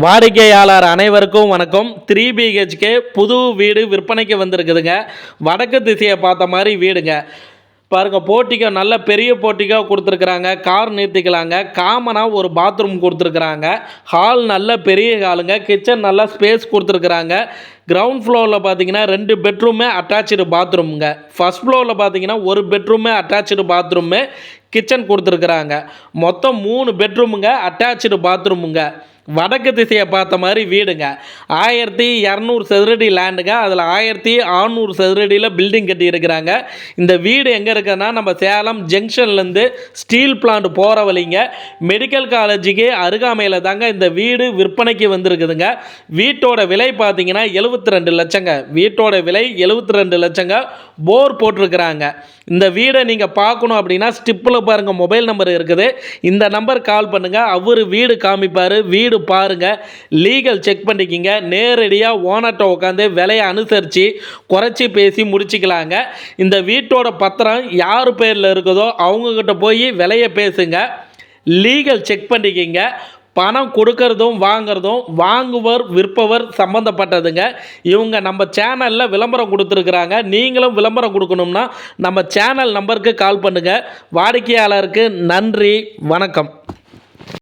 வாடிக்கையாளர் அனைவருக்கும் வணக்கம். 3 BHK புது வீடு விற்பனைக்கு வந்திருக்குதுங்க. வடக்கு திசையை பார்த்த மாதிரி வீடுங்க. பாருங்க, போர்ட்டிகோ நல்ல பெரிய போர்ட்டிகோ கொடுத்துருக்குறாங்க. கார் நிறுத்திக்கலாங்க. காமனாக ஒரு பாத்ரூம் கொடுத்துருக்குறாங்க. ஹால் நல்ல பெரிய ஹாலுங்க. கிச்சன் நல்லா ஸ்பேஸ் கொடுத்துருக்குறாங்க. கிரவுண்ட் ஃப்ளோரில் பார்த்தீங்கன்னா 2 பெட்ரூமே அட்டாச்சு பாத்ரூமுங்க. ஃபர்ஸ்ட் ஃப்ளோரில் பார்த்தீங்கன்னா ஒரு பெட்ரூமே அட்டாச்சு பாத்ரூமு, கிச்சன் கொடுத்துருக்குறாங்க. மொத்தம் 3 பெட்ரூமுங்க, அட்டாச்சு பாத்ரூமுங்க. வடக்கு திசையை பார்த்த மாதிரி வீடுங்க. 1200 சதுரடி லேண்டுங்க. அதில் 1600 சதுரடியில் பில்டிங் கட்டியிருக்கிறாங்க. இந்த வீடு எங்கே இருக்குன்னா, நம்ம சேலம் ஜங்ஷன்லேருந்து ஸ்டீல் பிளான்ட் போகிற வழிங்க. மெடிக்கல் காலேஜுக்கு அருகாமையில் தாங்க இந்த வீடு விற்பனைக்கு வந்திருக்குதுங்க. வீட்டோட விலை பார்த்தீங்கன்னா 72 லட்சங்க. வீட்டோட விலை 72 லட்சங்க. போர் போட்டிருக்கிறாங்க. இந்த வீடை நீங்கள் பார்க்கணும் அப்படின்னா ஸ்டிப்பில் பாருங்கள், மொபைல் நம்பர் இருக்குது. இந்த நம்பர் கால் பண்ணுங்கள். அவர் வீடு காமிப்பார். வீடு பாருங்கள், லீகல் செக் பண்ணிக்கிங்க. நேரடியாக ஓனர்கிட்ட உட்காந்து விலையை அனுசரித்து குறைச்சி பேசி முடிச்சிக்கலாங்க. இந்த வீட்டோட பத்திரம் யார் பேரில் இருக்குதோ அவங்கக்கிட்ட போய் விலையை பேசுங்க. லீகல் செக் பண்ணிக்கிங்க. பணம் கொடுக்கறதும் வாங்கிறதும் வாங்குவர் விற்பவர் சம்மந்தப்பட்டதுங்க. இவங்க நம்ம சேனலில் விளம்பரம் கொடுத்துருக்குறாங்க. நீங்களும் விளம்பரம் கொடுக்கணும்னா நம்ம சேனல் நம்பருக்கு கால் பண்ணுங்கள். வாடிக்கையாளருக்கு நன்றி, வணக்கம்.